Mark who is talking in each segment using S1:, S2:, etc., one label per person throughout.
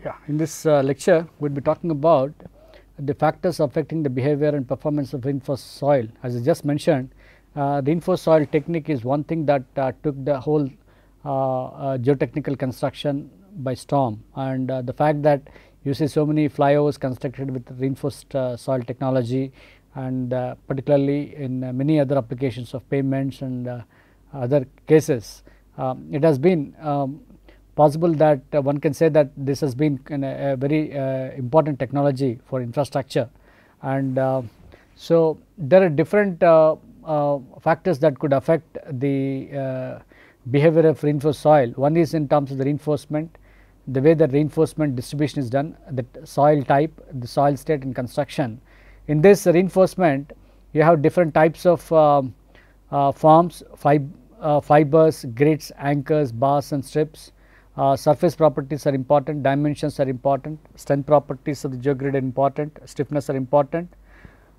S1: Yeah, in this lecture we will be talking about the factors affecting the behavior and performance of reinforced soil. As I just mentioned, reinforced soil technique is one thing that took the whole geotechnical construction by storm, and the fact that you see so many flyovers constructed with reinforced soil technology, and particularly in many other applications of pavements and other cases, it has been possible that one can say that this has been a very important technology for infrastructure. And so there are different factors that could affect the behavior of reinforced soil. One is in terms of the reinforcement, the way the reinforcement distribution is done, the soil type, the soil state and construction. In this reinforcement you have different types of forms, fibers, grids, anchors, bars and strips. Surface properties are important, dimensions are important, strength properties of the geogrid are important, stiffness are important.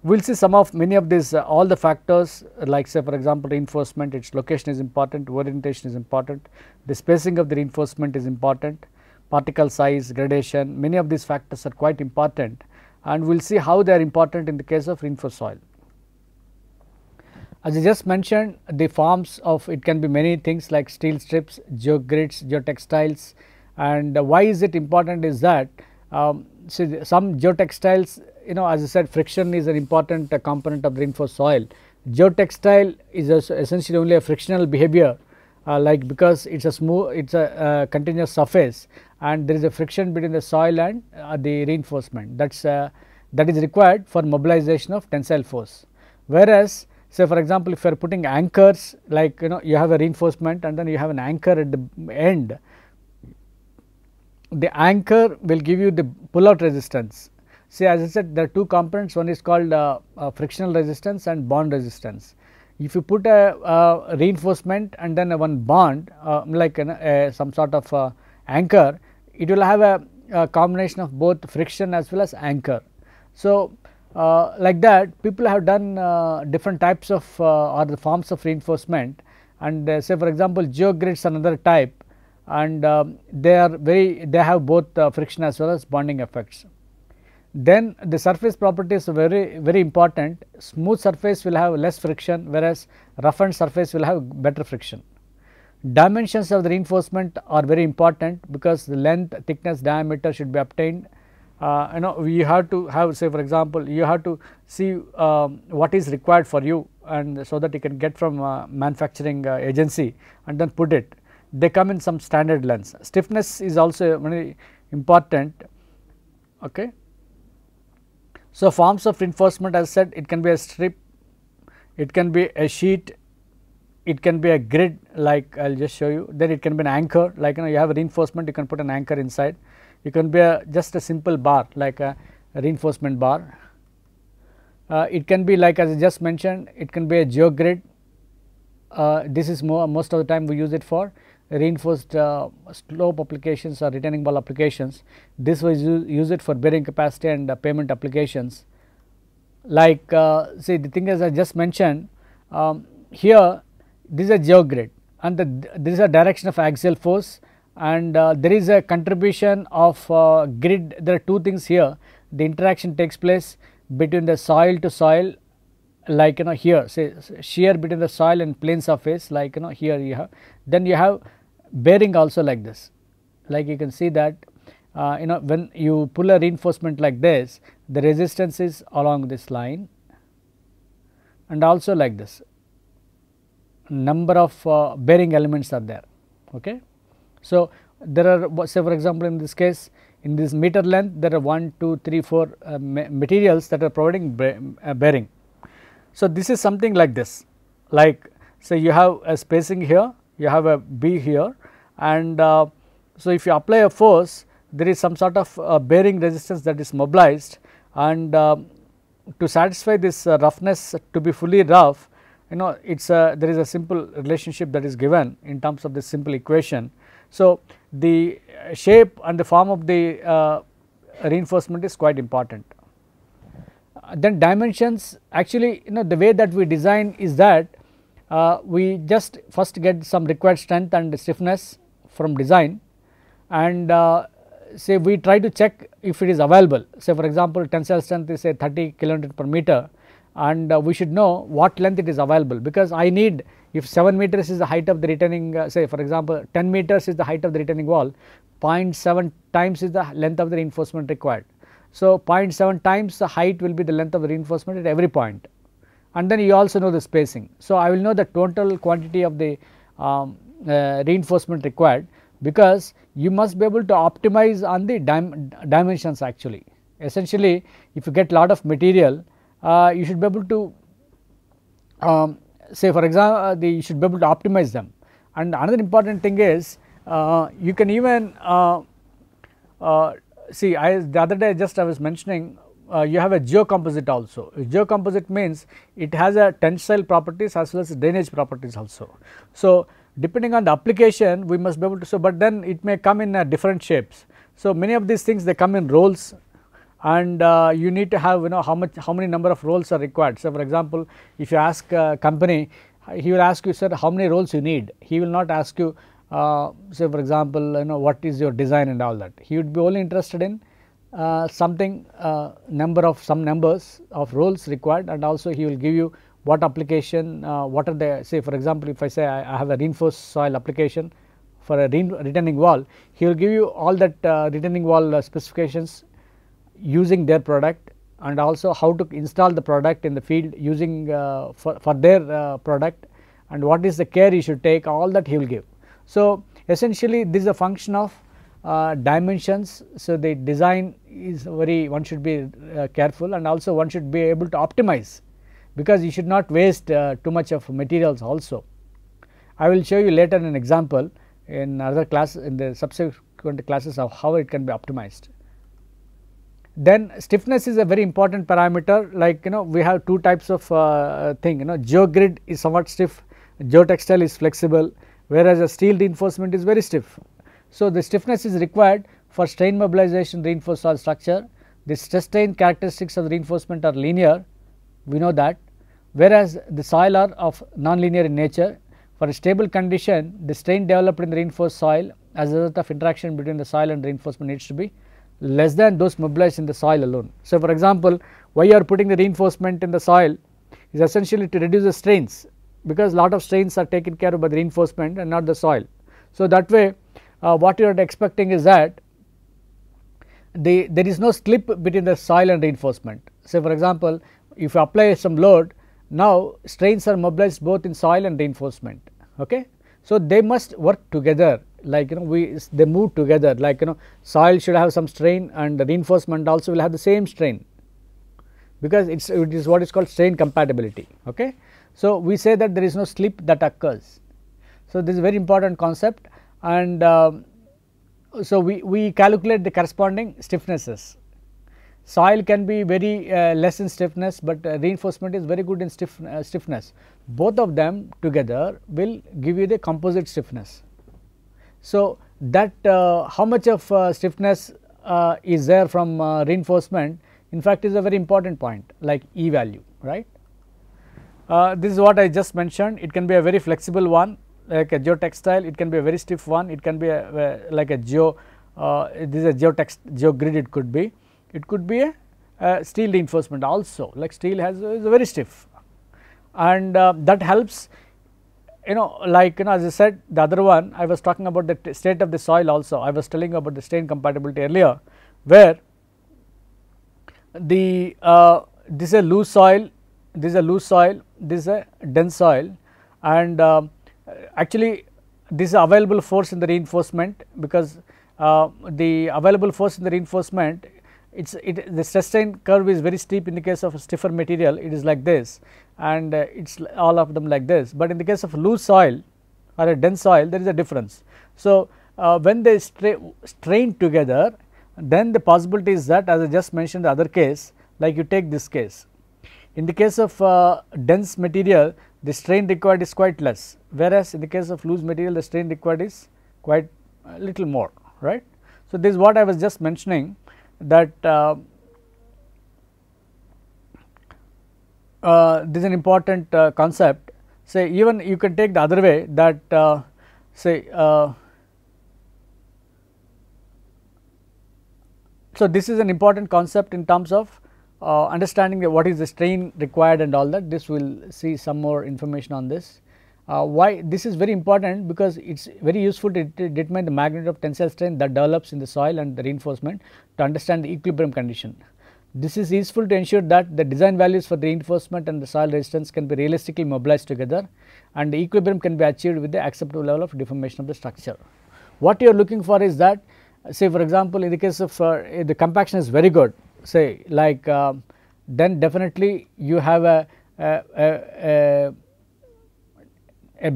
S1: We will see some of many of these all the factors, like say for example reinforcement, its location is important, orientation is important, the spacing of the reinforcement is important, particle size, gradation, many of these factors are quite important, and we will see how they are important in the case of reinforced soil. As I just mentioned, the forms of it can be many things like steel strips, geogrids, geotextiles, and why is it important is that see some geotextiles, as I said, friction is an important component of the reinforced soil. Geotextile is essentially only a frictional behavior, like because it is a smooth, it is a continuous surface, and there is a friction between the soil and the reinforcement that is required for mobilization of tensile force. Whereas say for example, if you are putting anchors, like you have a reinforcement and then you have an anchor at the end, the anchor will give you the pull out resistance. See, as I said, there are two components, one is called frictional resistance and bond resistance. If you put a reinforcement and then one bond like some sort of anchor, it will have a combination of both friction as well as anchor. So like that people have done different types of or the forms of reinforcement, and say for example geogrids another type, and they have both friction as well as bonding effects. Then the surface properties are very important. Smooth surface will have less friction, whereas roughened surface will have better friction. Dimensions of the reinforcement are very important because the length, thickness, diameter should be obtained. You have to have, say for example, you have to see what is required for you, and so that you can get from manufacturing agency and then put it. They come in some standard lengths. Stiffness is also very important. Okay. So forms of reinforcement, as I said, it can be a strip, it can be a sheet, it can be a grid, like I will just show you. Then it can be an anchor, like you have a reinforcement, you can put an anchor inside. You can be just a simple bar like a reinforcement bar. It can be, like as I just mentioned, it can be a geogrid. This is most of the time we use it for reinforced slope applications or retaining wall applications. This was use it for bearing capacity and pavement applications. Like see, the thing as I just mentioned, here this is a geogrid, and this is a direction of axial force, and there is a contribution of grid. There are two things here. The interaction takes place between the soil to soil, like here say shear between the soil and plane surface, like here you have. Then you have bearing also like this, like you can see that when you pull a reinforcement like this, the resistance is along this line, and also like this number of bearing elements are there. Okay. So there are, say for example in this case, in this meter length there are 1, 2, 3, 4 materials that are providing bearing. So this is something like this, like say you have a spacing here, you have a B here, and so if you apply a force, there is some sort of bearing resistance that is mobilized, and to satisfy this roughness to be fully rough, it's there is a simple relationship that is given in terms of this simple equation. So the shape and the form of the reinforcement is quite important. Then dimensions, actually the way that we design is that we just first get some required strength and stiffness from design, and say we try to check if it is available. Say for example, tensile strength is say 30 kilonewton per meter, and we should know what length it is available, because I need, if 7 meters is the height of the retaining say for example 10 meters is the height of the retaining wall, 0.7 times is the length of the reinforcement required. So, 0.7 times the height will be the length of the reinforcement at every point, and then you also know the spacing. So, I will know the total quantity of the reinforcement required, because you must be able to optimize on the dimensions actually. Essentially, if you get lot of material, you should be able to say for example, you should be able to optimize them. And another important thing is you can even see, the other day just I was mentioning, you have a geocomposite also. Geocomposite means it has a tensile properties as well as drainage properties also. So, depending on the application we must be able to, so but then it may come in different shapes. So, many of these things they come in rolls, and you need to have how many number of rolls are required. So, for example, if you ask a company, he will ask you, sir, how many rolls you need. He will not ask you say for example, what is your design and all that. He would be only interested in something some numbers of rolls required, and also he will give you what application, what are the, say for example, if I say I have a reinforced soil application for a retaining wall, he will give you all that retaining wall specifications using their product, and also how to install the product in the field using for their product, and what is the care you should take, all that he will give. So, essentially this is a function of dimensions. So, the design is one should be careful, and also one should be able to optimize, because you should not waste too much of materials also. I will show you later an example in other class, in the subsequent classes, of how it can be optimized. Then stiffness is a very important parameter, like we have two types of thing, geogrid is somewhat stiff, geotextile is flexible, whereas a steel reinforcement is very stiff. So, the stiffness is required for strain mobilization reinforced soil structure. The stress strain characteristics of the reinforcement are linear, we know that, whereas the soil are of non-linear in nature. For a stable condition, the strain developed in the reinforced soil as a result of interaction between the soil and reinforcement needs to be less than those mobilized in the soil alone. So, for example, why you are putting the reinforcement in the soil is essentially to reduce the strains, because lot of strains are taken care of by the reinforcement and not the soil. So, that way what you are expecting is that there is no slip between the soil and reinforcement. Say for example, if you apply some load, now strains are mobilized both in soil and reinforcement. Okay. So, they must work together, like they move together, like soil should have some strain, and the reinforcement also will have the same strain, because it is what is called strain compatibility. Okay. So, we say that there is no slip that occurs. So, this is a very important concept, and so we calculate the corresponding stiffnesses. Soil can be very less in stiffness, but reinforcement is very good in stiffness. Both of them together will give you the composite stiffness. So, that how much of stiffness is there from reinforcement, in fact is a very important point, like E value, right. This is what I just mentioned. It can be a very flexible one like a geotextile, it can be a very stiff one, it can be like a this is a geogrid, it could be a steel reinforcement also, like steel is very stiff, and that helps like as I said, the other one I was talking about the state of the soil also. I was telling about the strain compatibility earlier, where the this is a loose soil, this is a dense soil, and actually this is available force in the reinforcement, because the available force in the reinforcement, the stress strain curve is very steep in the case of a stiffer material, it is like this, and it is all of them like this, but in the case of loose soil or a dense soil there is a difference. So, when they strain together, then the possibility is that, as I just mentioned the other case, like you take this case, in the case of dense material the strain required is quite less, whereas in the case of loose material the strain required is quite a little more, right. So, this is what I was just mentioning, that this is an important concept. Say even you can take the other way, that say So, this is an important concept in terms of understanding what is the strain required and all that. This we will see some more information on this. Why this is very important, because it is very useful to determine the magnitude of tensile strain that develops in the soil and the reinforcement to understand the equilibrium condition. This is useful to ensure that the design values for the reinforcement and the soil resistance can be realistically mobilized together, and the equilibrium can be achieved with the acceptable level of deformation of the structure. What you are looking for is that, say for example, in the case of the compaction is very good, say like then definitely you have a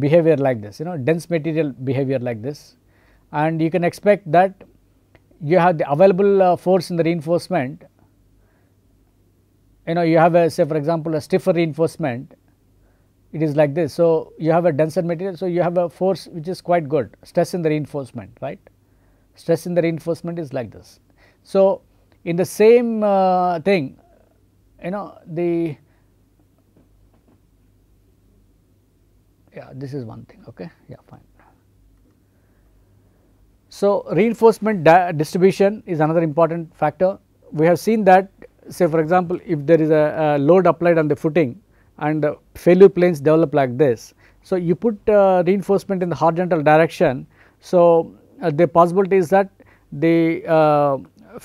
S1: behavior like this, dense material behavior like this, and you can expect that you have the available force in the reinforcement. You have a, say for example, a stiffer reinforcement, it is like this. So, you have a denser material, so you have a force which is quite good, stress in the reinforcement, right. Stress in the reinforcement is like this. So, in the same thing, this is one thing, okay, fine. So, reinforcement distribution is another important factor. We have seen that, say for example, if there is a load applied on the footing and failure planes develop like this. So, you put reinforcement in the horizontal direction. So, the possibility is that the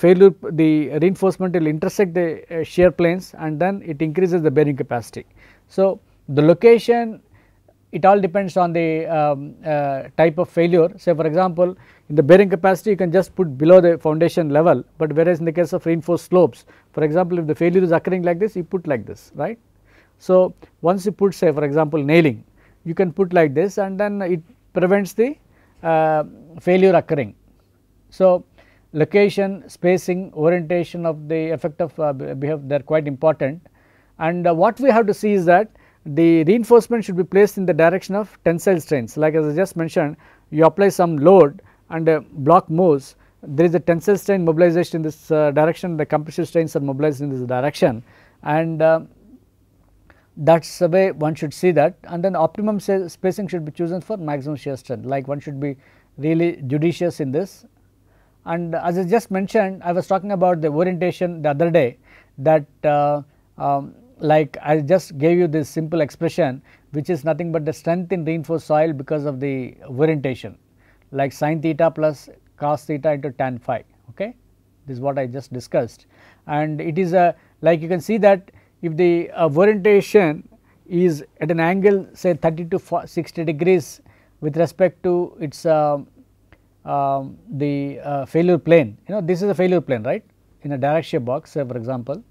S1: reinforcement will intersect the shear planes, and then it increases the bearing capacity. So, the location, it all depends on the type of failure. Say for example, in the bearing capacity you can just put below the foundation level, but whereas in the case of reinforced slopes, for example, if the failure is occurring like this, you put like this, right. So, once you put, say for example, nailing, you can put like this, and then it prevents the failure occurring. So, location, spacing, orientation of the effect of behavior, they are quite important, and what we have to see is that the reinforcement should be placed in the direction of tensile strains. Like as I just mentioned, you apply some load and a block moves, there is a tensile strain mobilization in this direction, the compressive strains are mobilized in this direction, and that is the way one should see that. And then optimum spacing should be chosen for maximum shear strength, like one should be really judicious in this. And as I just mentioned, I was talking about the orientation the other day, that like I just gave you this simple expression, which is nothing but the strength in reinforced soil because of the orientation, like sin theta plus cos theta into tan phi, okay. This is what I just discussed, and it is a, like you can see that if the orientation is at an angle say 30 to 60 degrees with respect to its the failure plane, this is a failure plane, right, in a direct shear box, say for example.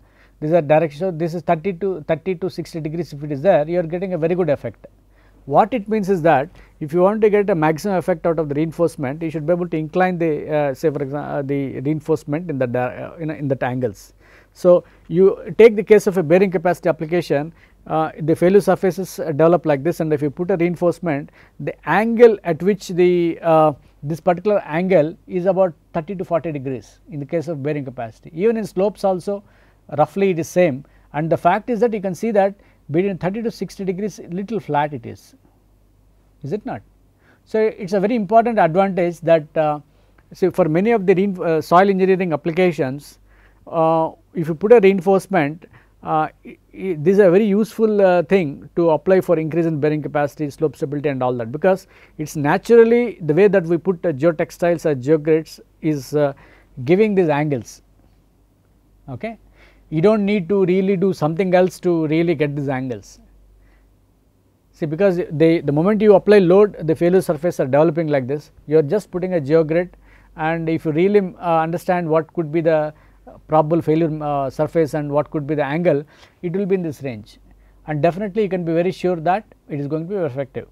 S1: This is a direction, so this is 30 to 60 degrees, if it is there, you are getting a very good effect. What it means is that if you want to get a maximum effect out of the reinforcement, you should be able to incline the say for example the reinforcement in the in that angles. So, you take the case of a bearing capacity application, the failure surfaces develop like this, and if you put a reinforcement, the angle at which the this particular angle is about 30 to 40 degrees in the case of bearing capacity. Even in slopes also roughly it is same, and the fact is that you can see that between 30 to 60 degrees little flat it is it not? So, it is a very important advantage that so for many of the soil engineering applications, if you put a reinforcement, this is a very useful thing to apply for increase in bearing capacity, slope stability and all that, because it is naturally the way that we put geotextiles or geogrids is giving these angles, okay. You do not need to really do something else to really get these angles. See, because the moment you apply load, the failure surface are developing like this, you are just putting a geogrid, and if you really understand what could be the probable failure surface and what could be the angle, it will be in this range, and definitely you can be very sure that it is going to be effective.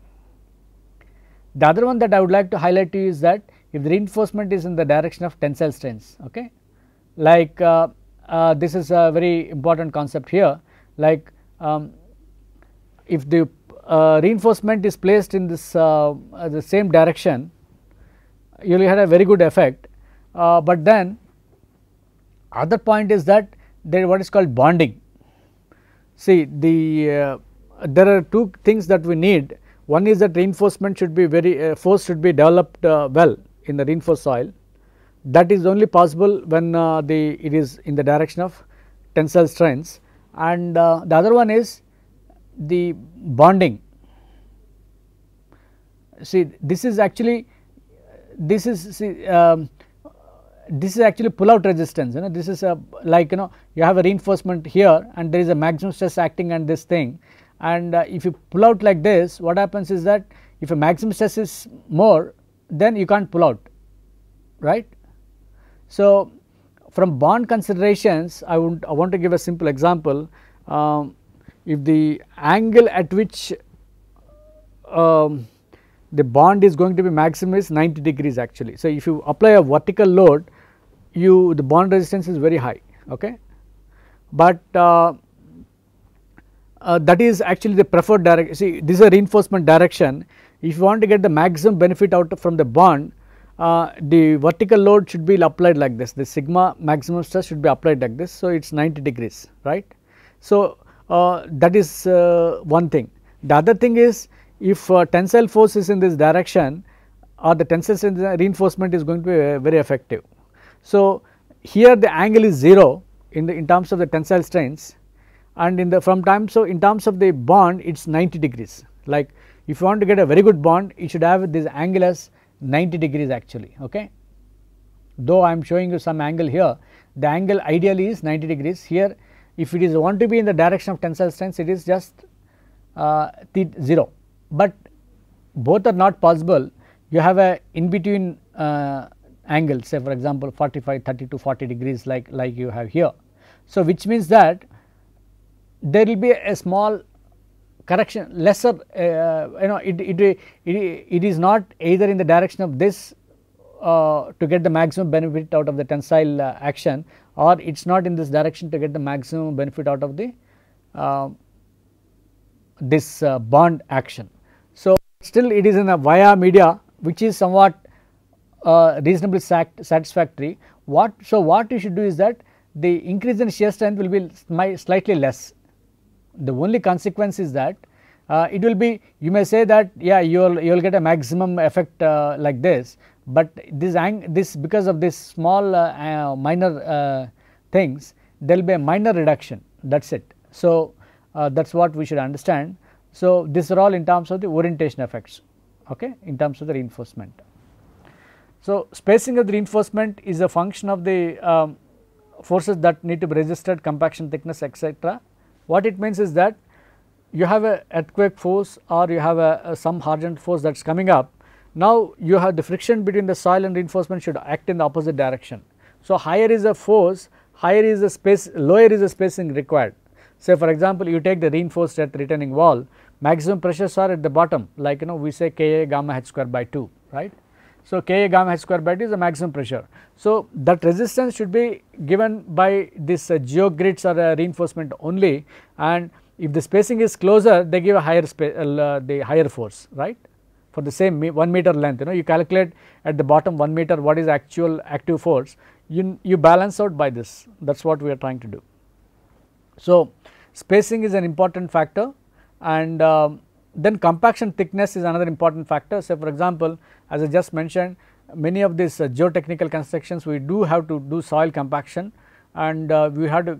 S1: The other one that I would like to highlight to you is that if the reinforcement is in the direction of tensile strains, okay, like this is a very important concept here, like if the reinforcement is placed in this the same direction, you will have a very good effect, but then other point is that there what is called bonding. See, there are two things that we need. One is that reinforcement should be very force should be developed well in the reinforced soil, that is only possible when it is in the direction of tensile strengths, and the other one is the bonding. See, this is actually pull out resistance. This is like you have a reinforcement here and there is a maximum stress acting on this thing, and if you pull out like this, what happens is that if a maximum stress is more, then you can't pull out, right. So, from bond considerations, I want to give a simple example. If the angle at which the bond is going to be maximum is 90 degrees actually. So, if you apply a vertical load, the bond resistance is very high, okay. But that is actually the preferred direction. See, this is a reinforcement direction. If you want to get the maximum benefit out from the bond, the vertical load should be applied like this, the sigma maximum stress should be applied like this. So, it is 90 degrees, right. So, that is one thing. The other thing is, if tensile force is in this direction, or the tensile strength reinforcement is going to be very effective. So, here the angle is 0 in terms of the tensile strengths, and in terms of the bond it is 90 degrees. Like if you want to get a very good bond, you should have this angle as 90 degrees actually, okay. Though I am showing you some angle here, the angle ideally is 90 degrees. Here if it is want to be in the direction of tensile strengths, it is just 0, but both are not possible. You have a in between angle, say for example 45, 30 to 40 degrees like you have here. So, which means that there will be a small correction, lesser it is not either in the direction of this to get the maximum benefit out of the tensile action, or it is not in this direction to get the maximum benefit out of the this bond action. So, still it is in a via media which is somewhat reasonably satisfactory. So, what you should do is that the increase in shear strength will be slightly less. The only consequence is that it will be, you may say that you will get a maximum effect like this, but this because of this small minor things, there will be a minor reduction, that is it. So, that is what we should understand. So, these are all in terms of the orientation effects, okay, in terms of the reinforcement. So, spacing of the reinforcement is a function of the forces that need to be resisted, compaction thickness, etc. What it means is that you have a earthquake force or you have some horizontal force that is coming up. Now, you have the friction between the soil and reinforcement should act in the opposite direction. So, higher is the force, higher is the space, lower is the spacing required. Say for example, you take the reinforced earth retaining wall, maximum pressures are at the bottom, like we say Ka gamma h square by 2, right. So, Ka gamma h square by 2 is the maximum pressure. So, that resistance should be given by this geogrids or reinforcement only, and if the spacing is closer, they give a higher the higher force, right, for the same 1 meter length. You calculate at the bottom 1 meter what is actual active force, you balance out by this, that is what we are trying to do. So, spacing is an important factor, and then compaction thickness is another important factor. Say for example, as I just mentioned, many of these geotechnical constructions we do have to do soil compaction, and we have to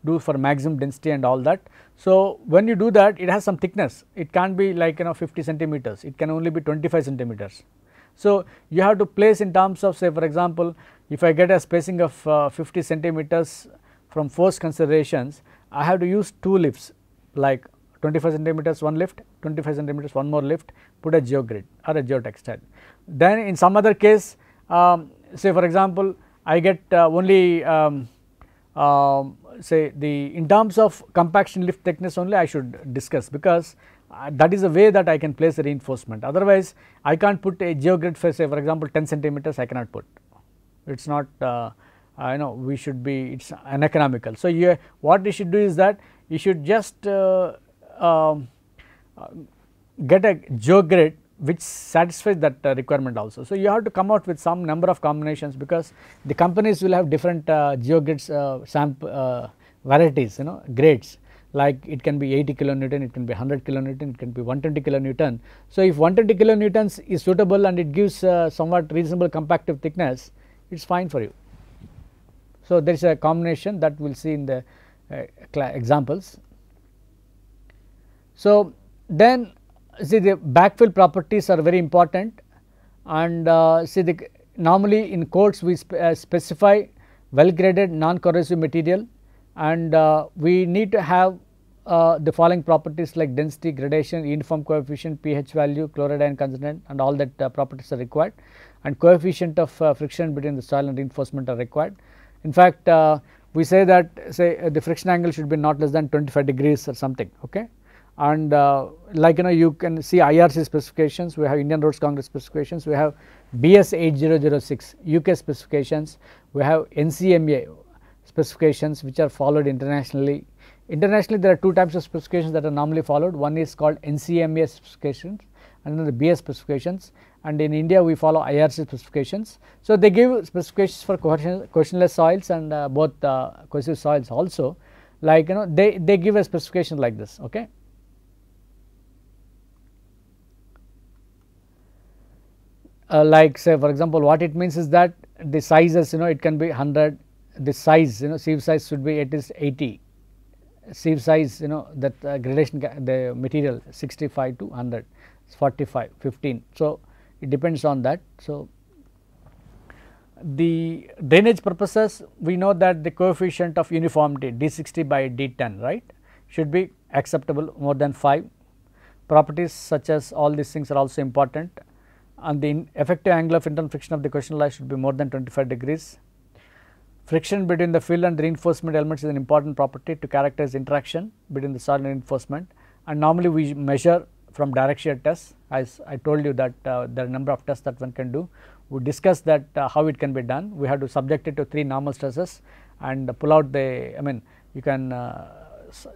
S1: do for maximum density and all that. So, when you do that, it has some thickness, it can't be like 50 centimeters, it can only be 25 centimeters. So, you have to place in terms of, say for example, if I get a spacing of 50 centimeters from force considerations, I have to use 2 lifts, like 25 centimeters one lift, 25 centimeters one more lift, put a geogrid or a geotextile. Then in some other case, say for example, I get only say in terms of compaction lift thickness only I should discuss, because that is the way that I can place the reinforcement. Otherwise, I can't put a geogrid for, say for example 10 centimeters I cannot put, it is not we should be, it is uneconomical. So, what you should do is that you should just get a geogrid which satisfies that requirement also. So, you have to come out with some number of combinations, because the companies will have different geogrids varieties, grades, like it can be 80 kilonewton, it can be 100 kilonewton, it can be 120 kilonewton. So, if 120 kilonewtons is suitable and it gives somewhat reasonable compactive thickness, it is fine for you. So, there is a combination that we will see in the examples. So, then see the backfill properties are very important, and see the normally in codes we specify well graded non corrosive material, and we need to have the following properties like density, gradation, uniform coefficient, pH value, chloride ion concentration, and all that properties are required, and coefficient of friction between the soil and reinforcement are required. In fact, we say that the friction angle should be not less than 25 degrees or something, okay. And like you can see IRC specifications, we have Indian Roads Congress specifications, we have BS 8006 UK specifications, we have NCMA specifications which are followed internationally. Internationally there are two types of specifications that are normally followed, one is called NCMA specifications and then the BS specifications, and in India we follow IRC specifications. So, they give specifications for cohesionless soils and both cohesive soils also, like they give a specification like this, okay. Like say for example, what it means is that the sizes it can be 100, the size sieve size should be at least 80, sieve size that gradation the material 65 to 100, 45, 15. So, it depends on that. So, the drainage purposes we know that the coefficient of uniformity D60 by D10 right should be acceptable more than 5. Properties such as all these things are also important, and the effective angle of internal friction of the cohesion layer should be more than 25 degrees. Friction between the fill and the reinforcement elements is an important property to characterize interaction between the soil and reinforcement, and normally we measure from direct shear tests. As I told you that there are a number of tests that one can do. We discussed that how it can be done. We have to subject it to 3 normal stresses and pull out the you can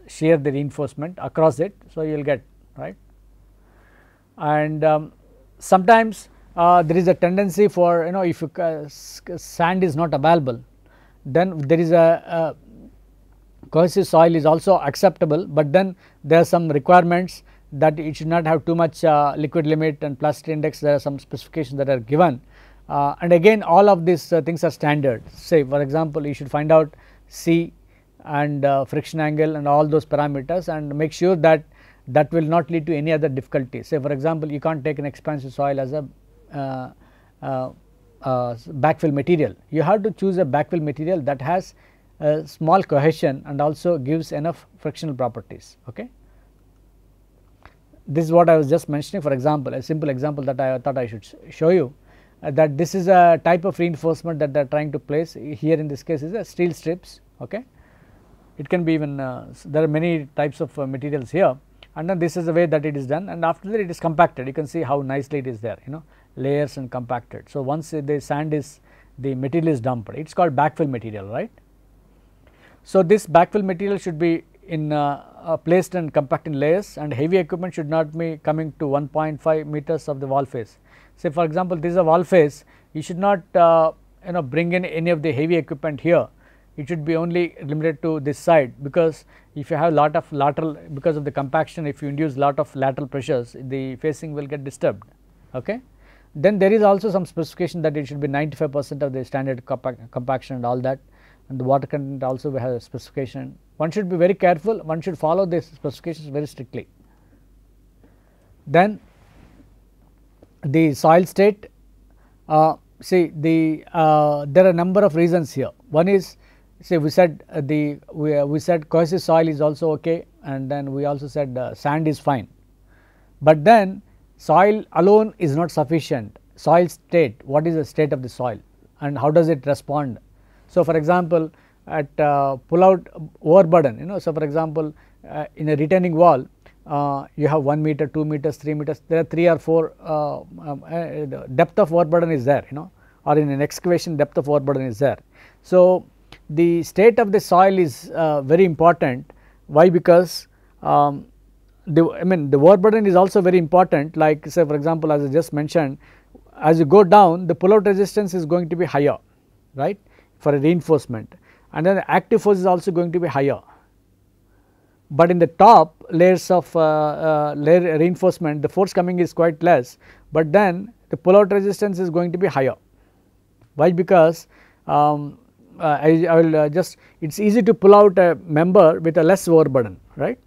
S1: shear the reinforcement across it. So, you will get right, and sometimes there is a tendency for if sand is not available, then there is a cohesive soil is also acceptable, but then there are some requirements that it should not have too much liquid limit and plasticity index. There are some specifications that are given, and again all of these things are standard. Say for example, you should find out C and friction angle and all those parameters and make sure that that will not lead to any other difficulty. Say for example, you can't take an expansive soil as a backfill material. You have to choose a backfill material that has a small cohesion and also gives enough frictional properties, okay. This is what I was just mentioning. For example, a simple example that I thought I should show you, that this is a type of reinforcement that they are trying to place here. In this case is a steel strips, okay. It can be even there are many types of materials here, and then this is the way that it is done, and after that it is compacted. You can see how nicely it is there, layers and compacted. So, once the sand is the material is dumped, it is called backfill material, right. So, this backfill material should be in placed and compact in layers, and heavy equipment should not be coming to 1.5 meters of the wall face. Say for example, this is a wall face, you should not bring in any of the heavy equipment here. It should be only limited to this side, because if you have lot of lateral, because of the compaction, if you induce lot of lateral pressures, the facing will get disturbed, okay. Then there is also some specification that it should be 95% of the standard compaction and all that, and the water content also we have a specification. One should be very careful, one should follow these specifications very strictly. Then the soil state, see there are a number of reasons here. One is, say we said we said cohesive soil is also okay, and then we also said sand is fine, but then soil alone is not sufficient. Soil state, what is the state of the soil and how does it respond? So, for example, at pull out overburden, so for example, in a retaining wall you have 1 meter, 2 meters, 3 meters, there are 3 or 4 depth of overburden is there, or in an excavation depth of overburden is there. So, the state of the soil is very important. Why? Because the overburden is also very important, like say for example, as I just mentioned, as you go down the pull out resistance is going to be higher, right, for a reinforcement, and then the active force is also going to be higher. But in the top layers of layer reinforcement, the force coming is quite less, but then the pull out resistance is going to be higher. Why? Because I will just, it is easy to pull out a member with a less overburden, right.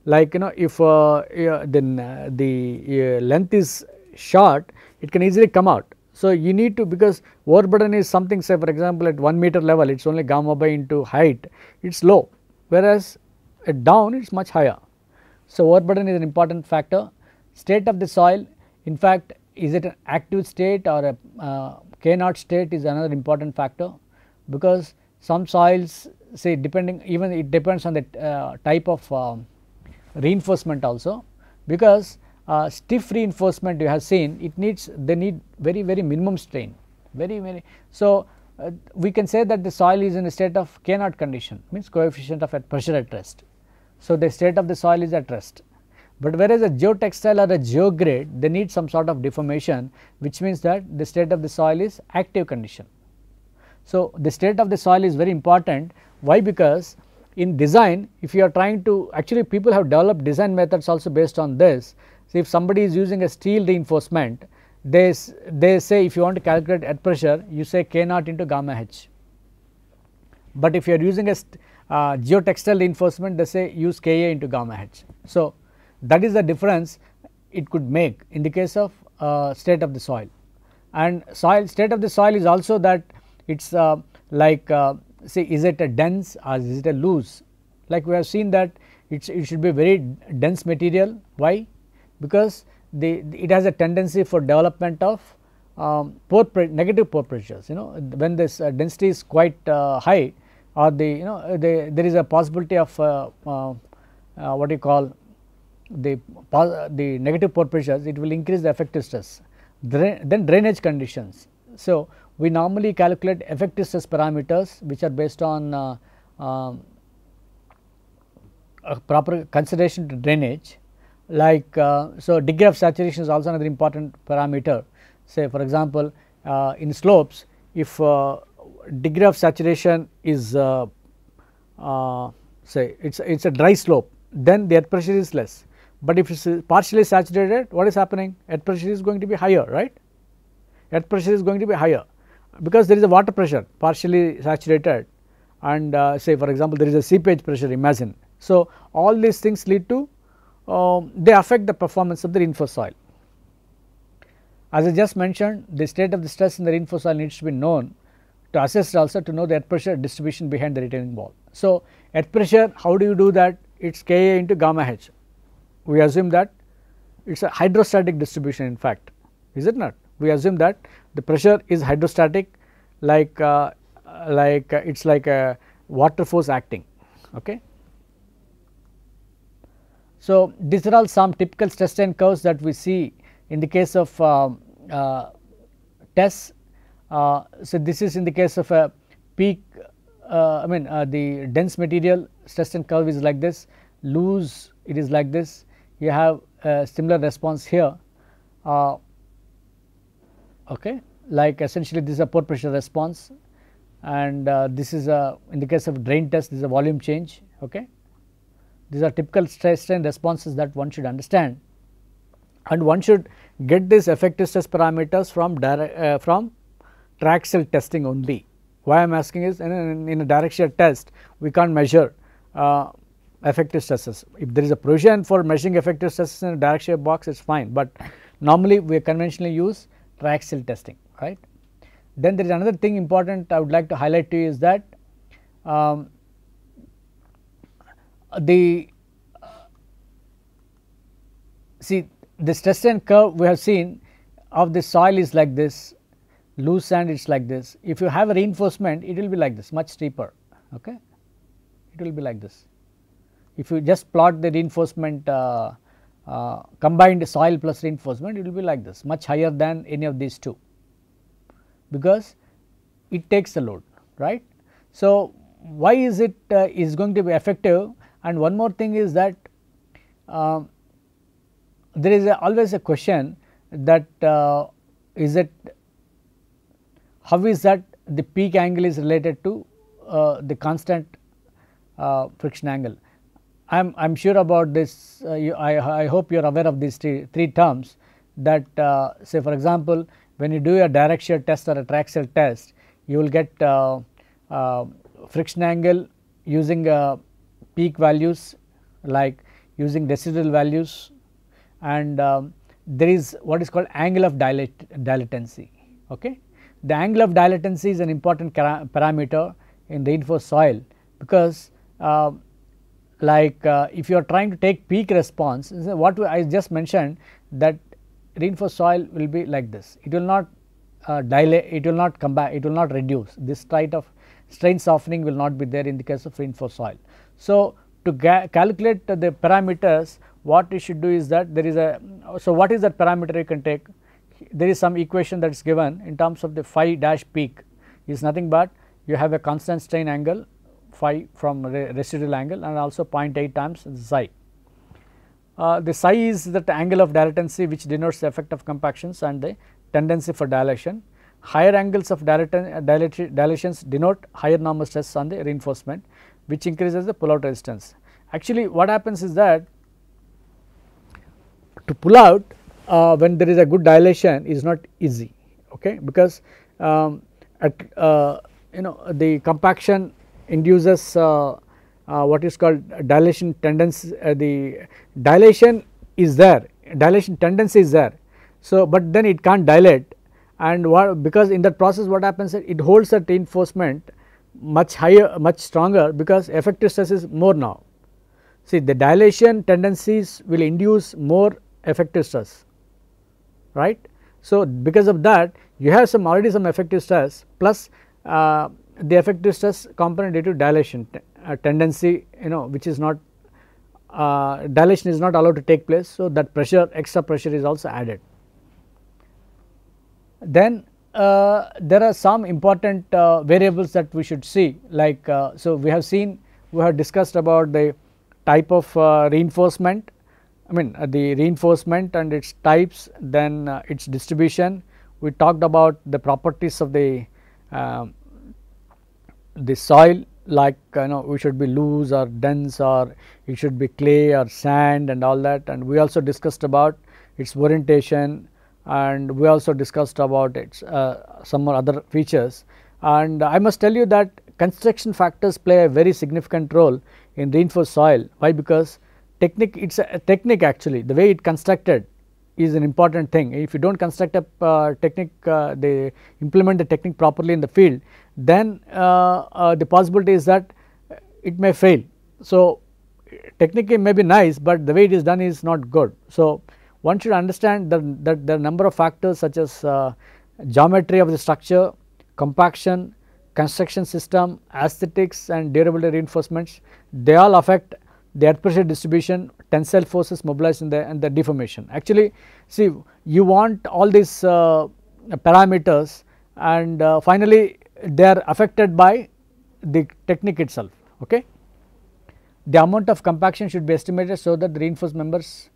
S1: Like if then the length is short, it can easily come out. So, you need to, because overburden is something, say for example, at 1 meter level it is only gamma by into height, it is low, whereas at down it is much higher. So, overburden is an important factor. State of the soil, in fact, is it an active state or a K naught state is another important factor, because some soils, say depending, even it depends on the type of reinforcement also, because stiff reinforcement you have seen, it needs, they need very minimum strain, very. So, we can say that the soil is in a state of K naught condition, means coefficient of at pressure at rest. So, the state of the soil is at rest, but whereas a geotextile or a geograde, they need some sort of deformation, which means that the state of the soil is active condition. So, the state of the soil is very important. Why? Because in design, if you are trying to, actually people have developed design methods also based on this. So, if somebody is using a steel reinforcement, they say if you want to calculate earth pressure, you say K naught into gamma h. But if you are using a geotextile reinforcement, they say use Ka into gamma h. So, that is the difference it could make in the case of state of the soil. And state of the soil is also that it is like say, is it a dense or is it a loose? Like we have seen that it should be very dense material. Why? Because it has a tendency for development of negative pore pressures. When this density is quite high, or there is a possibility of what you call the negative pore pressures, it will increase the effective stress. Then drainage conditions. So, we normally calculate effective stress parameters, which are based on proper consideration to drainage, like so degree of saturation is also another important parameter. Say for example, in slopes, if degree of saturation is say it is a dry slope, then the earth pressure is less, but if it is partially saturated, what is happening? Earth pressure is going to be higher, right. Earth pressure is going to be higher, because there is a water pressure partially saturated, and say for example, there is a seepage pressure, imagine. So, all these things lead to they affect the performance of the reinforced soil. As I just mentioned, the state of the stress in the reinforced soil needs to be known to assess, also to know the earth pressure distribution behind the retaining wall. So, earth pressure, how do you do that? It is Ka into gamma h. We assume that it is a hydrostatic distribution, in fact, is it not? We assume that the pressure is hydrostatic, like it is like a water force acting. Okay. So, these are all some typical stress strain curves that we see in the case of TESS. So, this is in the case of a peak, the dense material stress strain curve is like this, loose it is like this, you have a similar response here. Okay, like essentially this is a pore pressure response, and this is a, in the case of drain test, this is a volume change. Okay. These are typical stress strain responses that one should understand, and one should get these effective stress parameters from triaxial testing only. Why I am asking is, in a direct shear test we can't measure effective stresses. If there is a provision for measuring effective stresses in a direct shear box, it is fine, but normally we conventionally use triaxial testing, right. Then there is another thing important I would like to highlight to you is that the stress strain curve we have seen of the soil is like this, loose sand it is like this. If you have a reinforcement, it will be like this, much steeper. Okay, it will be like this. If you just plot the reinforcement combined soil plus reinforcement, it will be like this, much higher than any of these two, because it takes the load, right. So, why is it is going to be effective? And one more thing is that there is always a question that is it, how is that the peak angle is related to the constant friction angle. I am sure about this, I hope you are aware of these three terms, that say for example, when you do a direct shear test or a triaxial test, you will get friction angle using peak values, like using residual values, and there is what is called angle of dilatancy. Okay. The angle of dilatancy is an important parameter in reinforced soil, because if you are trying to take peak response, what I just mentioned, that reinforced soil will be like this. It will not dilate, it will not come back, it will not reduce. This type of strain softening will not be there in the case of reinforced soil. So, to calculate the parameters, what you should do is that there is a, so what is that parameter you can take? There is some equation that is given in terms of the phi dash peak is nothing but you have a constant strain angle phi from residual angle and also 0.8 times psi. The psi is that angle of dilatancy which denotes the effect of compactions and the tendency for dilation. Higher angles of dilations denote higher normal stress on the reinforcement, which increases the pull out resistance. Actually what happens is that to pull out when there is a good dilation is not easy, okay, because the compaction induces what is called dilation tendency, the dilation is there, dilation tendency is there. So, but then it can't dilate, and because in that process what happens is it holds that reinforcement much higher, much stronger, because effective stress is more now. See, the dilation tendencies will induce more effective stress, right. So, because of that you have already some effective stress plus the effective stress component due to dilation tendency, which is not dilation is not allowed to take place. So, that pressure, extra pressure is also added. Then there are some important variables that we should see, like so we have discussed about the type of reinforcement, the reinforcement and its types, then its distribution. We talked about the properties of the soil, like we should be loose or dense, or it should be clay or sand and all that, and we also discussed about its orientation, and we also discussed about its some more other features. And I must tell you that construction factors play a very significant role in reinforced soil. Why? Because technique, it is a technique actually, the way it constructed is an important thing. If you do not construct a technique, they implement the technique properly in the field, then the possibility is that it may fail. So, technique may be nice, but the way it is done is not good. So, one should understand that there are number of factors such as geometry of the structure, compaction, construction system, aesthetics and durability reinforcements, they all affect the earth pressure distribution, tensile forces mobilized in the deformation. Actually, see, you want all these parameters, and finally they are affected by the technique itself. Okay. The amount of compaction should be estimated so that the reinforced members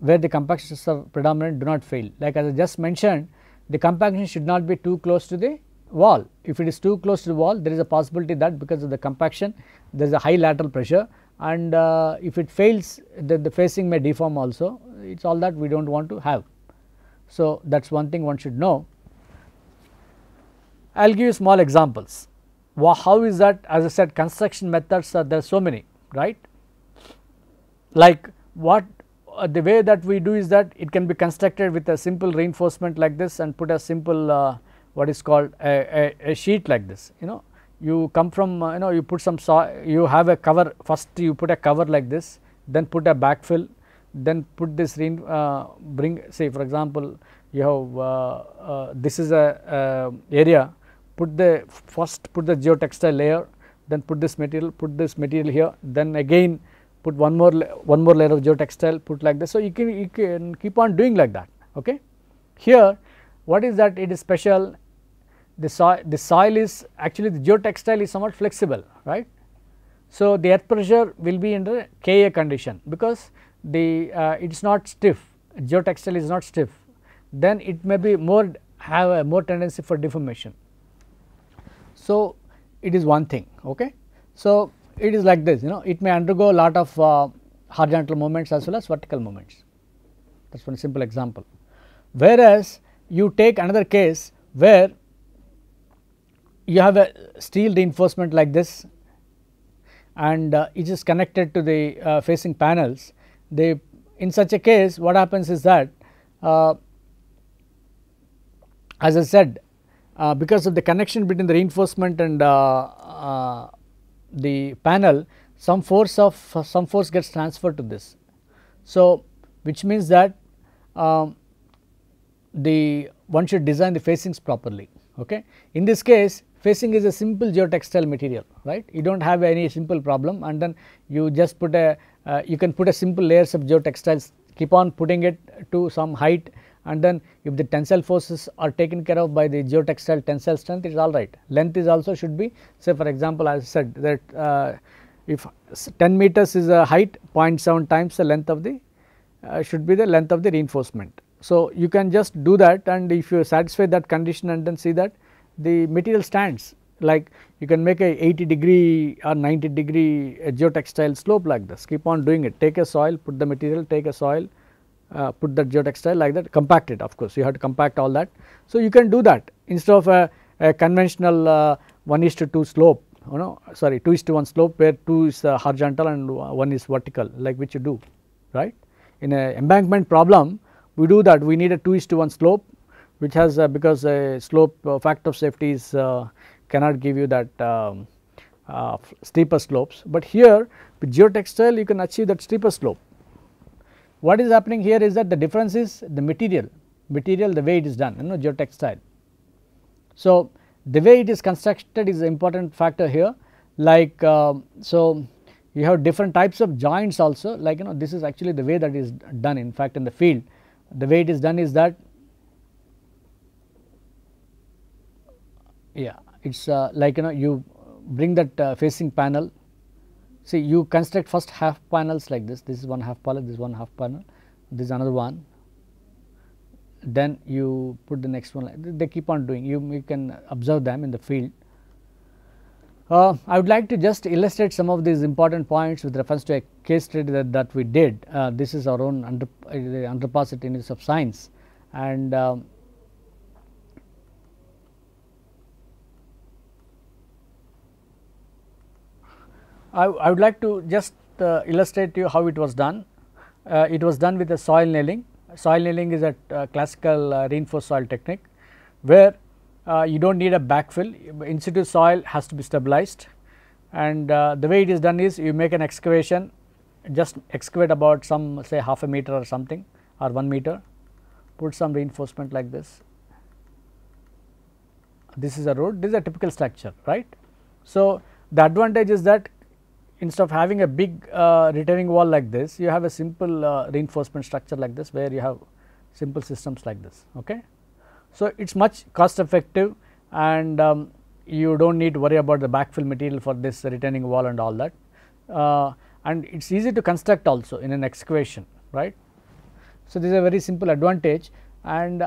S1: where the compactions are predominant do not fail. Like as I just mentioned, the compaction should not be too close to the wall. If it is too close to the wall, there is a possibility that because of the compaction there is a high lateral pressure, and if it fails, the facing may deform also. It is all that we do not want to have. So, that is one thing one should know. I will give you small examples. How is that? As I said, construction methods there are so many, right. Like what the way that we do is that it can be constructed with a simple reinforcement like this and put a simple what is called a sheet like this. You come from you put some you have a cover, first you put a cover like this, then put a backfill, then put this bring, say for example you have this is a area, first put the geotextile layer, then put this material here, then again put one more layer of geotextile, put like this. So, you can keep on doing like that. Okay. Here what is that, it is special, the soil is actually, the geotextile is somewhat flexible, right. So, the earth pressure will be in the Ka condition, because it is not stiff, geotextile is not stiff, then it may be have a more tendency for deformation. So, it is one thing. Okay. So, it is like this, it may undergo a lot of horizontal movements as well as vertical movements. That is one simple example. Whereas you take another case where you have a steel reinforcement like this, and it is connected to the facing panels. They, in such a case, what happens is that as I said, because of the connection between the reinforcement and the panel, some force gets transferred to this. So, which means that the one should design the facings properly. Okay. In this case, facing is a simple geotextile material, right. You do not have any simple problem, and then you just put a you can put a simple layers of geotextiles, keep on putting it to some height, and then if the tensile forces are taken care of by the geotextile tensile strength, it is all right. Length is also should be, say for example, as I said that if 10 meters is a height, 0.7 times the length of the should be the length of the reinforcement. So, you can just do that, and if you satisfy that condition and then see that the material stands, like you can make a 80° or 90° geotextile slope like this, keep on doing it, take a soil, put the material, take a soil, put that geotextile like that, compact it, of course you have to compact all that. So, you can do that instead of a conventional 1:2 slope, you know, sorry, 2:1 slope, where 2 is horizontal and 1 is vertical, like which you do, right. In a embankment problem, we do that, we need a 2:1 slope, which has because a slope factor of safety is cannot give you that steeper slopes, but here with geotextile you can achieve that steeper slope. What is happening here is that the difference is the material the way it is done, you know, geotextile. So, the way it is constructed is an important factor here, like so you have different types of joints also, like, you know, this is actually the way that is done. In fact, in the field the way it is done is that, yeah, it is like, you know, you bring that facing panel. See, you construct first half panels like this is one half panel, this is one half panel, this is another one, then you put the next one, they keep on doing, you can observe them in the field. I would like to just illustrate some of these important points with reference to a case study that we did. This is our own underpass at University of Science, and I would like to just illustrate to you how it was done. It was done with a soil nailing. Soil nailing is a classical reinforced soil technique, where you do not need a backfill, in situ soil has to be stabilized, and the way it is done is you make an excavation, just excavate about some, say, half a meter or something, or 1 meter, put some reinforcement like this. This is a road, this is a typical structure, right. So, the advantage is that instead of having a big retaining wall like this, you have a simple reinforcement structure like this, where you have simple systems like this. Okay. So, it is much cost effective, and you do not need to worry about the backfill material for this retaining wall and all that, and it is easy to construct also in an excavation, right. So, this is a very simple advantage, and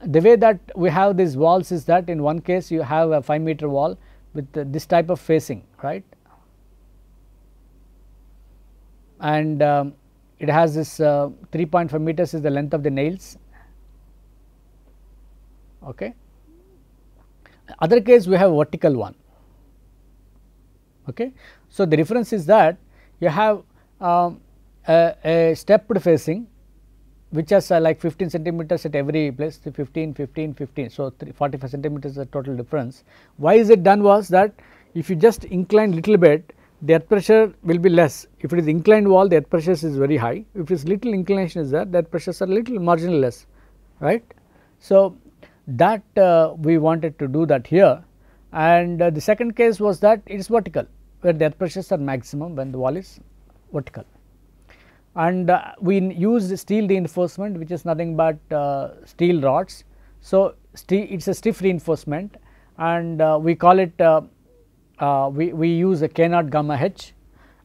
S1: the way that we have these walls is that in one case you have a 5-meter wall with this type of facing, right, and it has this 3.5 meters is the length of the nails. Okay. Other case we have vertical one. Okay. So, the difference is that you have a stepped facing, which has like 15 centimeters at every place, 15, 15, 15. So, 45 centimeters is the total difference. Why is it done was that if you just incline little bit, the earth pressure will be less. If it is inclined wall, the earth pressure is very high. If it is little inclination is there, the earth pressures are little marginally less, right. So, that we wanted to do that here, and the second case was that it is vertical, where the earth pressures are maximum when the wall is vertical, and we use steel reinforcement, which is nothing but steel rods. So, it is a stiff reinforcement, and we call it we use a K0 gamma H,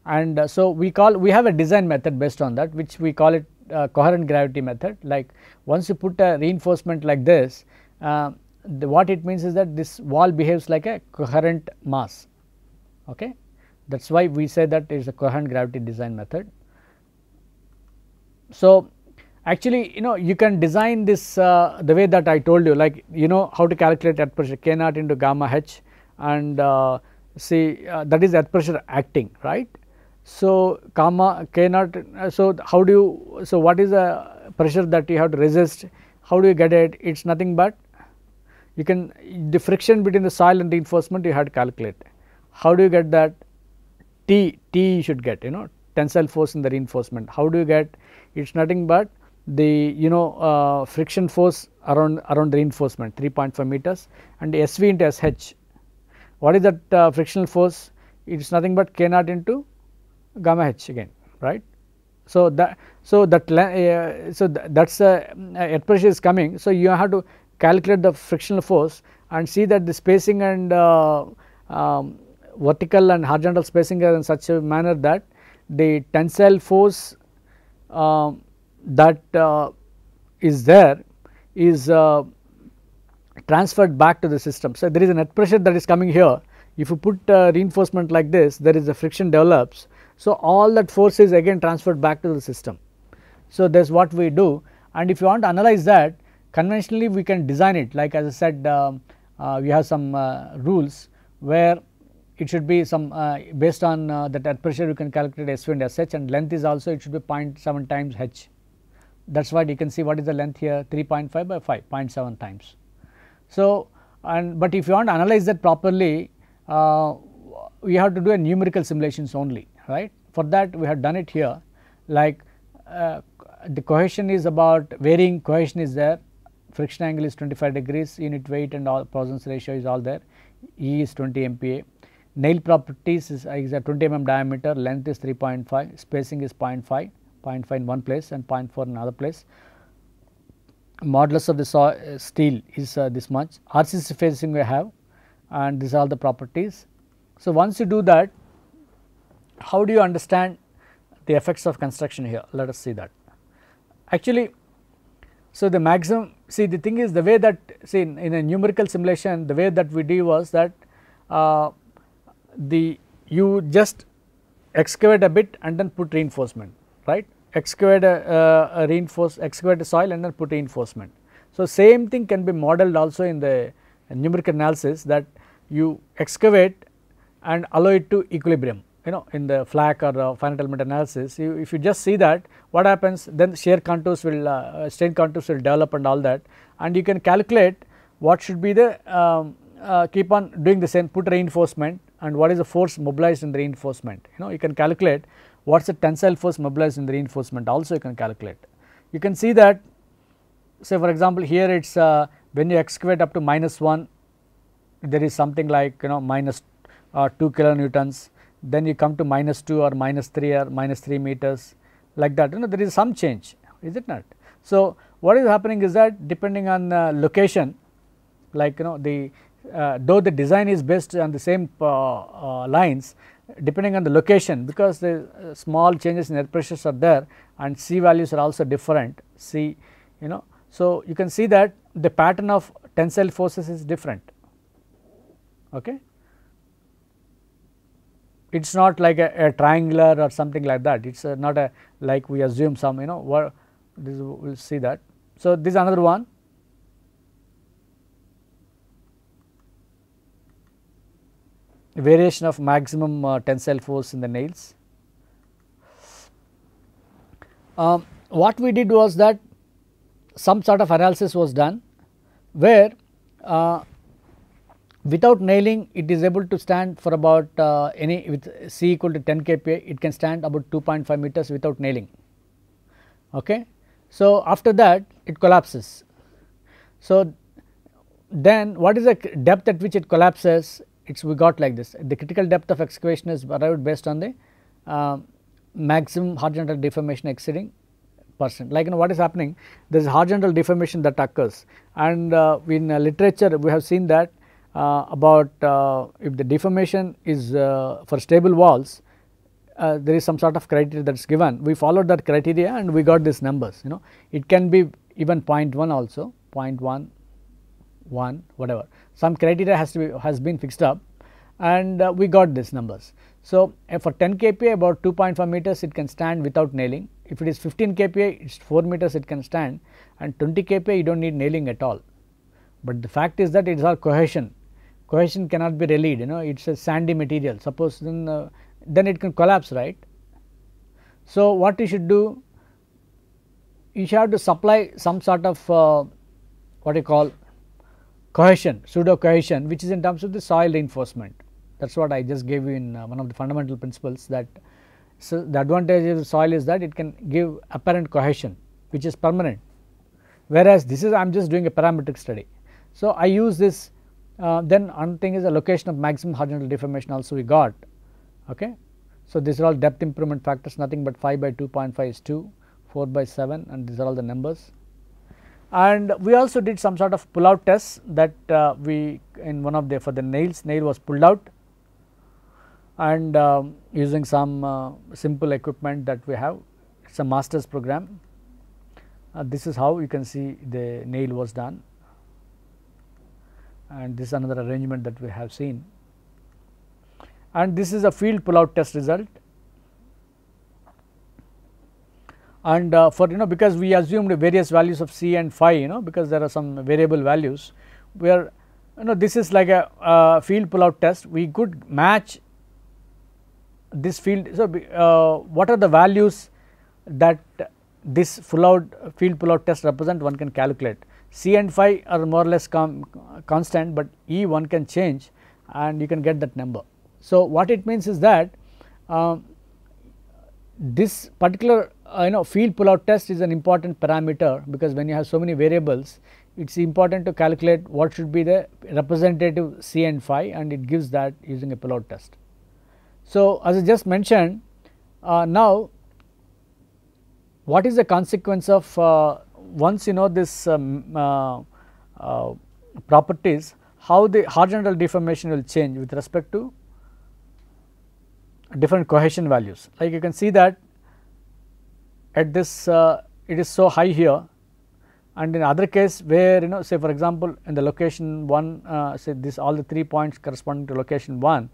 S1: and so we have a design method based on that, which we call it coherent gravity method. Like once you put a reinforcement like this, what it means is that this wall behaves like a coherent mass. Okay. That is why we say that it is a coherent gravity design method. So, Actually, you can design this the way that I told you, like how to calculate earth pressure K naught into gamma h, and see that is earth pressure acting, right. So gamma K naught, so how do you, so what is the pressure that you have to resist, how do you get it? It is nothing but you can, the friction between the soil and reinforcement you have to calculate. How do you get that? T you should get, tensile force in the reinforcement. How do you get? It is nothing but the friction force around the reinforcement 3.5 meters, and SV into SH. What is that frictional force? It is nothing but K naught into gamma h again, right. So that that's earth pressure is coming. So you have to calculate the frictional force and see that the spacing and vertical and horizontal spacing are in such a manner that the tensile force that is there is transferred back to the system. So there is a net pressure that is coming here. If you put reinforcement like this, there is a friction develops. So all that force is again transferred back to the system. So that is what we do, and if you want to analyze that, conventionally we can design it, like as I said, we have some rules where it should be some based on that earth pressure you can calculate SV and SH, and length is also it should be 0.7 times h. That is what you can see, what is the length here, 3.5 by 5, 0.7 times. So but if you want to analyze that properly, we have to do a numerical simulations only, right. For that we have done it here, like the cohesion is about, varying cohesion is there, friction angle is 25 degrees, unit weight and all Poisson's ratio is all there, E is 20 MPa, nail properties is a 20 mm diameter, length is 3.5, spacing is 0.5 in one place and 0.4 in another place, modulus of the steel is this much, RC spacing we have, and these are all the properties. So once you do that, how do you understand the effects of construction here? Let us see that. Actually, so the maximum, see the thing is, the way that, see in a numerical simulation, the way that we do was that you just excavate a bit and then put reinforcement, right. Excavate excavate the soil and then put reinforcement. So same thing can be modeled also in the numerical analysis, that you excavate and allow it to equilibrium, in the flak or finite element analysis. If you just see that, what happens, then shear contours will strain contours will develop and all that, and you can calculate what should be the keep on doing the same, put reinforcement, and what is the force mobilized in the reinforcement. You can calculate what is the tensile force mobilized in the reinforcement, also you can calculate. You can see that, say for example here it is when you excavate up to -1, there is something like minus 2 kilonewtons, then you come to -2 or -3 or -3 meters, like that, there is some change, is it not. So what is happening is that depending on location, like the though the design is based on the same lines, depending on the location, because the small changes in air pressures are there and C values are also different, so you can see that the pattern of tensile forces is different, okay. It is not like a triangular or something like that, it is not a, like we assume some, what this, we will see that. So this is another one. Variation of maximum tensile force in the nails. What we did was that some sort of analysis was done, where without nailing it is able to stand for about with C equal to 10 kPa, it can stand about 2.5 meters without nailing, okay. So after that it collapses. So then what is the depth at which it collapses? We got like this, the critical depth of excavation is arrived based on the maximum horizontal deformation exceeding %. Like what is happening, there is horizontal deformation that occurs, and in literature we have seen that about if the deformation is for stable walls, there is some sort of criteria that is given. We followed that criteria and we got these numbers, it can be even 0.1 also, 0.1, 1, whatever, some criteria has been fixed up, and we got these numbers. So, for 10 kPa about 2.5 meters it can stand without nailing. If it is 15 kPa it is 4 meters it can stand, and 20 kPa you do not need nailing at all. But the fact is that it is all cohesion. Cohesion cannot be relied, it is a sandy material. Suppose then it can collapse, right. So, what you should do, you should have to supply some sort of what you call cohesion, pseudo cohesion, which is in terms of the soil reinforcement. That is what I just gave you in one of the fundamental principles, that so the advantage of the soil is that it can give apparent cohesion which is permanent, whereas this is I am just doing a parametric study. So, I use this, then another thing is the location of maximum horizontal deformation also we got. Okay. So, these are all depth improvement factors, nothing but 5 by 2.5 is 2, 4 by 7, and these are all the numbers. And we also did some sort of pull out tests that we in one of the for the nail was pulled out, and using some simple equipment that we have, it is a master's program. This is how you can see the nail was done, and this is another arrangement that we have seen, and this is a field pull out test result. And for because we assumed various values of C and phi, because there are some variable values, where this is like a field pull out test, we could match this field. So, what are the values that this field pull out test represent, one can calculate. C and phi are more or less constant, but E one can change and you can get that number. So, what it means is that this particular field pull out test is an important parameter, because when you have so many variables, it is important to calculate what should be the representative C and phi, and it gives that using a pull out test. So, as I just mentioned, now what is the consequence of once you know this properties, how the horizontal deformation will change with respect to different cohesion values. Like you can see that at this it is so high here, and in other case where say for example, in the location 1, say this all the 3 points corresponding to location 1,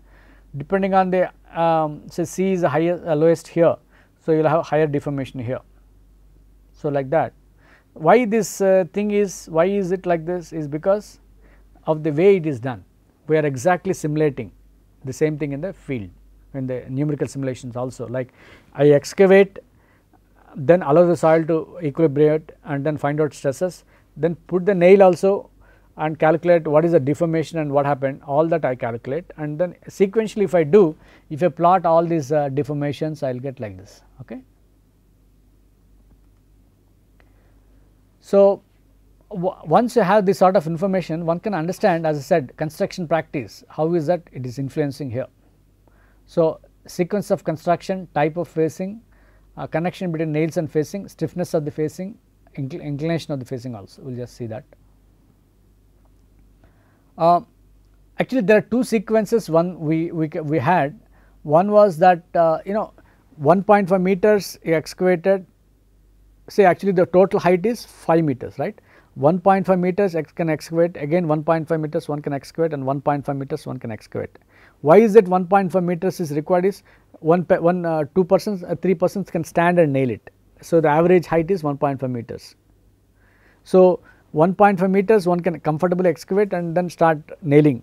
S1: depending on the say C is the lowest here. So, you will have higher deformation here. So, like that. Why this thing is, why is it like this, is because of the way it is done. We are exactly simulating the same thing in the field, in the numerical simulations also, like I excavate, then allow the soil to equilibrate and then find out stresses, then put the nail also and calculate what is the deformation and what happened, all that I calculate, and then sequentially if I do, if I plot all these deformations, I will get like this. Okay. So, once you have this sort of information, one can understand, as I said, construction practice, how is that it is influencing here. So, sequence of construction, type of facing, connection between nails and facing, stiffness of the facing, inclination of the facing also, we will just see that. Actually there are two sequences, one we had, one was that 1.5 meters excavated, say actually the total height is 5 meters, right. 1.5 meters can excavate, again 1.5 meters one can excavate, and 1.5 meters one can excavate. Why is it 1.5 meters is required is 2 persons, 3 persons can stand and nail it. So, the average height is 1.5 meters. So, 1.5 meters one can comfortably excavate and then start nailing,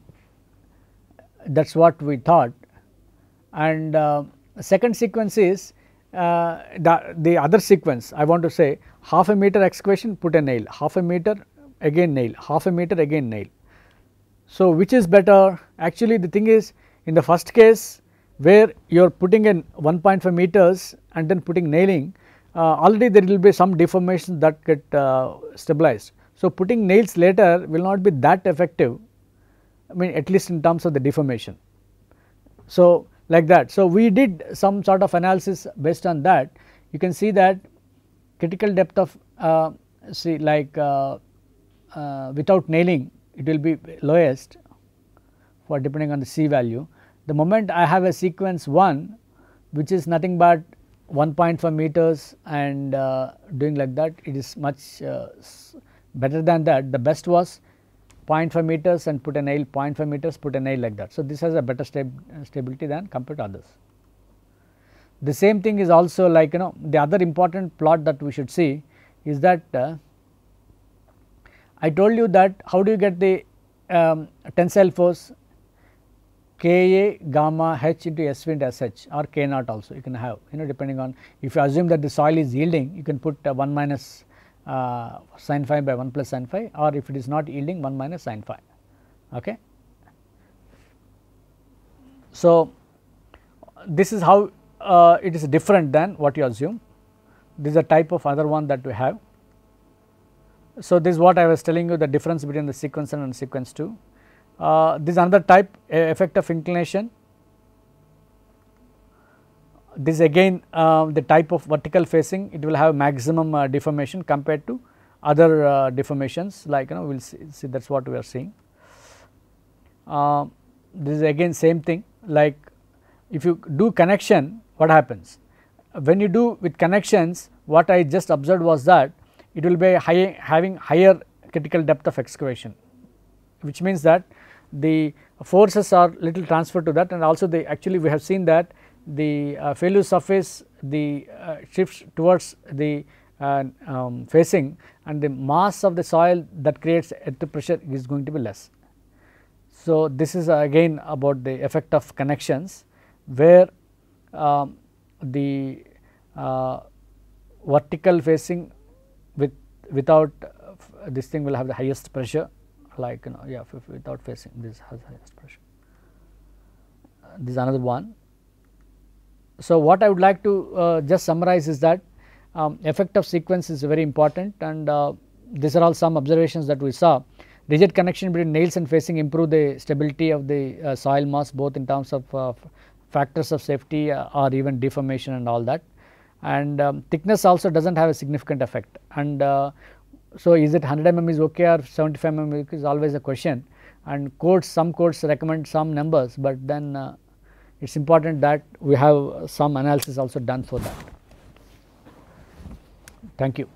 S1: that is what we thought. And second sequence is the other sequence, I want to say half a meter excavation, put a nail, half a meter again nail, half a meter again nail. So, which is better? Actually the thing is, in the first case where you are putting in 1.5 meters and then putting nailing, already there will be some deformation that get stabilized. So, putting nails later will not be that effective, I mean at least in terms of the deformation. So, like that. So, we did some sort of analysis based on that. You can see that critical depth of see like without nailing it will be lowest for depending on the C value. The moment I have a sequence 1 which is nothing but 1.5 meters and doing like that, it is much better than that. The best was 0.5 meters and put a nail, 0.5 meters put a nail, like that. So, this has a better stability than compared to others. The same thing is also like the other important plot that we should see is that I told you that how do you get the tensile force Ka gamma h into S V into Sh or K naught also you can have, depending on, if you assume that the soil is yielding, you can put 1 minus sin phi by 1 plus sin phi, or if it is not yielding, 1 minus sin phi. Okay. So, this is how it is different than what you assume. This is a type of other one that we have. So, this is what I was telling you, the difference between the sequence 1 and sequence 2. This is another type, effect of inclination. This is again the type of vertical facing, it will have maximum deformation compared to other deformations, like we will see that is what we are seeing. This is again same thing, like if you do connection, what happens? When you do with connections, what I just observed was that it will be having higher critical depth of excavation, which means that the forces are little transferred to that, and also the actually we have seen that the failure surface the shifts towards the facing, and the mass of the soil that creates earth pressure is going to be less. So, this is again about the effect of connections, where the vertical facing without this thing will have the highest pressure, like yeah, without facing this has highest pressure. This is another one. So, what I would like to just summarize is that effect of sequence is very important, and these are all some observations that we saw. Rigid connection between nails and facing improve the stability of the soil mass, both in terms of factors of safety or even deformation and all that, and thickness also does not have a significant effect. And so, is it 100 mm is okay or 75 mm is always a question, and some codes recommend some numbers, but then it is important that we have some analysis also done for that. Thank you.